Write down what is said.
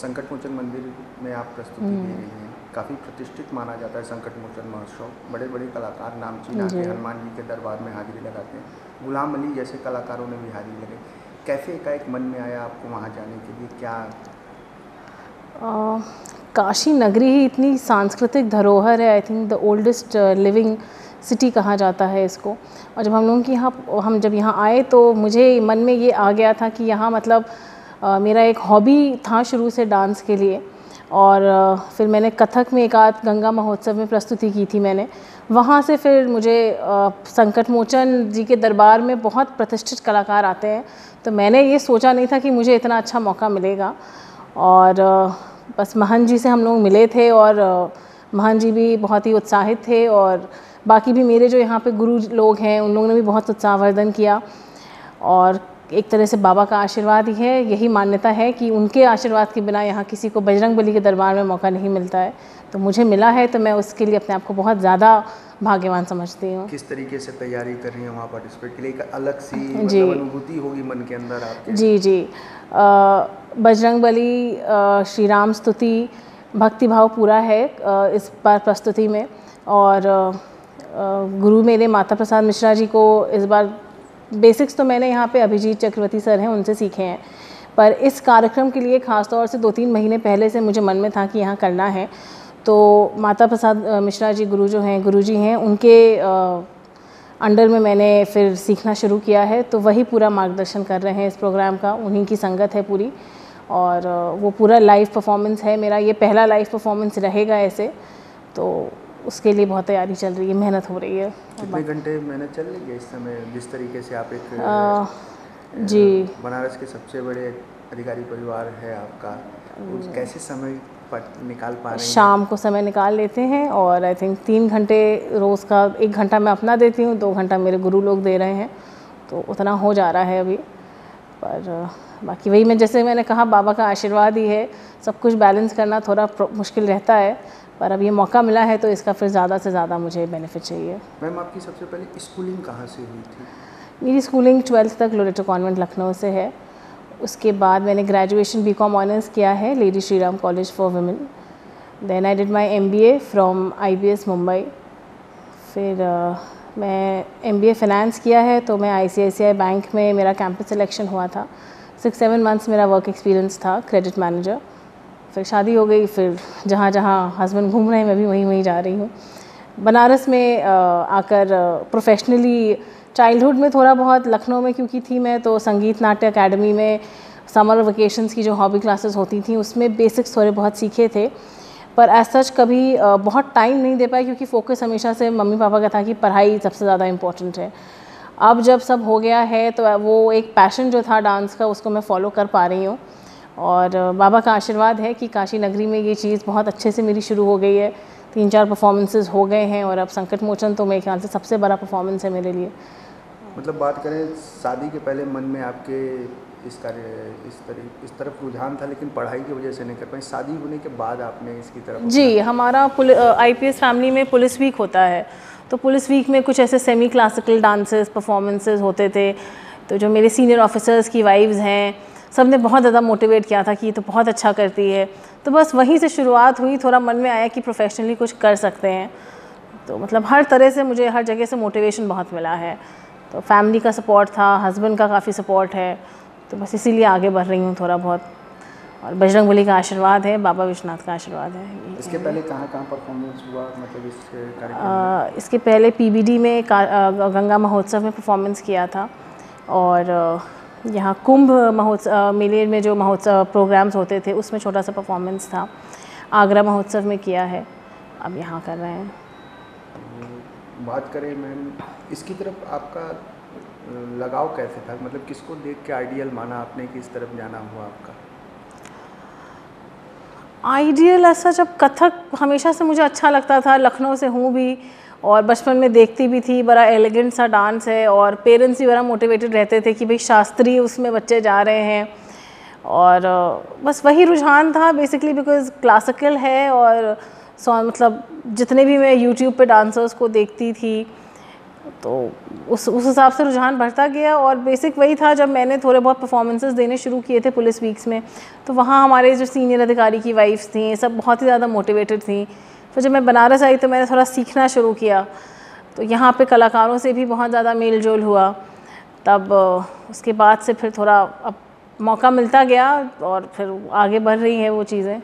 संकट मोचन मंदिर में आप प्रस्तुति दे रही हैं, काफ़ी प्रतिष्ठित माना जाता है संकट मोचन महोत्सव। बड़े बड़े कलाकार नामचीन आके हनुमान जी के दरबार में हाजिरी लगाते हैं। गुलाम अली जैसे कलाकारों ने भी हाजिरी लगाई। कैसे एकाएक मन में आया आपको वहाँ जाने के लिए? क्या काशी नगरी ही इतनी सांस्कृतिक धरोहर है। I think the oldest living city कहा जाता है इसको। और जब हम लोगों की हम जब यहाँ आए तो मुझे मन में ये आ गया था कि यहाँ मतलब मेरा एक हॉबी था शुरू से डांस के लिए। और फिर मैंने कथक में एक आध गंगा महोत्सव में प्रस्तुति की थी मैंने। वहाँ से फिर मुझे संकट मोचन जी के दरबार में बहुत प्रतिष्ठित कलाकार आते हैं, तो मैंने ये सोचा नहीं था कि मुझे इतना अच्छा मौका मिलेगा। और बस महंत जी से हम लोग मिले थे और महंत जी भी बहुत ही उत्साहित थे और बाकी भी मेरे जो यहाँ पे गुरु लोग हैं उन लोगों ने भी बहुत उत्साहवर्धन किया। और एक तरह से बाबा का आशीर्वाद ही है, यही मान्यता है कि उनके आशीर्वाद के बिना यहाँ किसी को बजरंगबली के दरबार में मौका नहीं मिलता है। तो मुझे मिला है तो मैं उसके लिए अपने आप को बहुत ज़्यादा भाग्यवान समझती हूँ। किस तरीके से तैयारी कर रही हैं वहाँ पार्टिसिपेट के लिए? एक अलग सी मतलब अनुभूति होगी मन के अंदर आपके? जी बजरंगबली श्री राम स्तुति भक्तिभाव पूरा है इस बार प्रस्तुति में। और गुरु मेरे माता प्रसाद मिश्रा जी को इस बार बेसिक्स तो मैंने यहाँ पे अभिजीत चक्रवर्ती सर हैं उनसे सीखे हैं, पर इस कार्यक्रम के लिए ख़ास तौर से 2-3 महीने पहले से मुझे मन में था कि यहाँ करना है। तो माता प्रसाद मिश्रा जी गुरु जो हैं गुरुजी हैं उनके अंडर में मैंने फिर सीखना शुरू किया है। तो वही पूरा मार्गदर्शन कर रहे हैं इस प्रोग्राम का, उन्हीं की संगत है पूरी। और वो पूरा लाइव परफॉर्मेंस है मेरा, ये पहला लाइव परफॉर्मेंस रहेगा ऐसे। तो उसके लिए बहुत तैयारी चल रही है, मेहनत हो रही है। कितने घंटे मेहनत चल रही है इस समय, जिस तरीके से आप एक जी बनारस के सबसे बड़े अधिकारी परिवार है आपका, कैसे समय निकाल पा रहे हैं? शाम को समय निकाल लेते हैं और आई थिंक 3 घंटे रोज़ का, 1 घंटा मैं अपना देती हूँ, 2 घंटा मेरे गुरु लोग दे रहे हैं, तो उतना हो जा रहा है अभी। पर बाकी वही मैं जैसे मैंने कहा बाबा का आशीर्वाद ही है, सब कुछ बैलेंस करना थोड़ा मुश्किल रहता है, पर अब ये मौका मिला है तो इसका फिर ज़्यादा से ज़्यादा मुझे बेनिफिट चाहिए। मैम आपकी सबसे पहले स्कूलिंग कहाँ से हुई थी? मेरी स्कूलिंग 12th तक लोरेटो कॉन्वेंट लखनऊ से है। उसके बाद मैंने ग्रेजुएशन बीकॉम ऑनर्स किया है Lady Shri Ram College for Women. Then I did my MBA from IBS Mumbai. फिर मैं MBA फ़ाइनेंस किया है, तो मैं ICICI बैंक में मेरा कैंपस सिलेक्शन हुआ था। 6-7 मंथ्स मेरा वर्क एक्सपीरियंस था क्रेडिट मैनेजर। फिर शादी हो गई, फिर जहाँ जहाँ हस्बैंड घूम रहे हैं मैं भी वहीं जा रही हूँ। बनारस में आकर प्रोफेशनली चाइल्डहुड में थोड़ा बहुत लखनऊ में क्योंकि थी मैं, तो संगीत नाट्य अकेडमी में समर वेकेशंस की जो हॉबी क्लासेस होती थी उसमें बेसिक्स थोड़े बहुत सीखे थे। पर एज सच कभी बहुत टाइम नहीं दे पाई क्योंकि फोकस हमेशा से मम्मी पापा का था कि पढ़ाई सबसे ज़्यादा इम्पोर्टेंट है। अब जब सब हो गया है तो वो एक पैशन जो था डांस का उसको मैं फॉलो कर पा रही हूँ। और बाबा का आशीर्वाद है कि काशी नगरी में ये चीज़ बहुत अच्छे से मेरी शुरू हो गई है। 3-4 परफॉर्मेंसेस हो गए हैं और अब संकट मोचन तो मेरे ख्याल से सबसे बड़ा परफॉर्मेंस है मेरे लिए। मतलब बात करें शादी के पहले मन में आपके इस तरफ रुझान था, लेकिन पढ़ाई की वजह से नहीं कर पाए। शादी होने के बाद आपने इसकी तरफ? जी, हमारा IPS फैमिली में पुलिस वीक होता है, तो पुलिस वीक में कुछ ऐसे सेमी क्लासिकल डांसेस परफॉर्मेंसेस होते थे। तो जो मेरे सीनियर ऑफिसर्स की वाइफ्स हैं सब ने बहुत ज़्यादा मोटिवेट किया था कि ये तो बहुत अच्छा करती है। तो बस वहीं से शुरुआत हुई, थोड़ा मन में आया कि प्रोफेशनली कुछ कर सकते हैं। तो मतलब हर तरह से मुझे हर जगह से मोटिवेशन बहुत मिला है। तो फैमिली का सपोर्ट था, हस्बैंड का काफ़ी सपोर्ट है, तो बस इसीलिए आगे बढ़ रही हूँ थोड़ा बहुत। और बजरंगबली का आशीर्वाद है, बाबा विश्वनाथ का आशीर्वाद है। इसके पहले कहाँ परफॉर्मेंस हुआ, मतलब इस कार्यक्रम इसके पहले PBD में गंगा महोत्सव में परफॉर्मेंस किया था। और यहाँ कुंभ महोत्सव मेले में जो महोत्सव प्रोग्राम्स होते थे उसमें छोटा सा परफॉर्मेंस था। आगरा महोत्सव में किया है, अब यहाँ कर रहे हैं। बात करें मैम, इसकी तरफ आपका लगाव कैसे था? मतलब किसको देख के आइडियल माना आपने कि इस तरफ जाना हुआ आपका? आइडियल ऐसा, जब कथक हमेशा से मुझे अच्छा लगता था, लखनऊ से हूँ भी और बचपन में देखती भी थी, बड़ा एलिगेंट सा डांस है और पेरेंट्स भी बड़ा मोटिवेटेड रहते थे कि भाई शास्त्रीय उसमें बच्चे जा रहे हैं। और बस वही रुझान था बेसिकली, बिकॉज क्लासिकल है। और मतलब जितने भी मैं YouTube पे डांसर्स को देखती थी तो उस हिसाब से रुझान बढ़ता गया। और बेसिक वही था, जब मैंने थोड़े बहुत परफॉर्मेंसेस देने शुरू किए थे पुलिस वीक्स में, तो वहाँ हमारे जो सीनियर अधिकारी की वाइफ्स थी सब बहुत ही ज़्यादा मोटिवेटेड थी। फिर जब मैं बनारस आई तो मैंने थोड़ा सीखना शुरू किया, तो यहाँ पे कलाकारों से भी बहुत ज़्यादा मेल जोल हुआ। तब उसके बाद से फिर थोड़ा अब मौका मिलता गया और फिर आगे बढ़ रही है वो चीज़ें।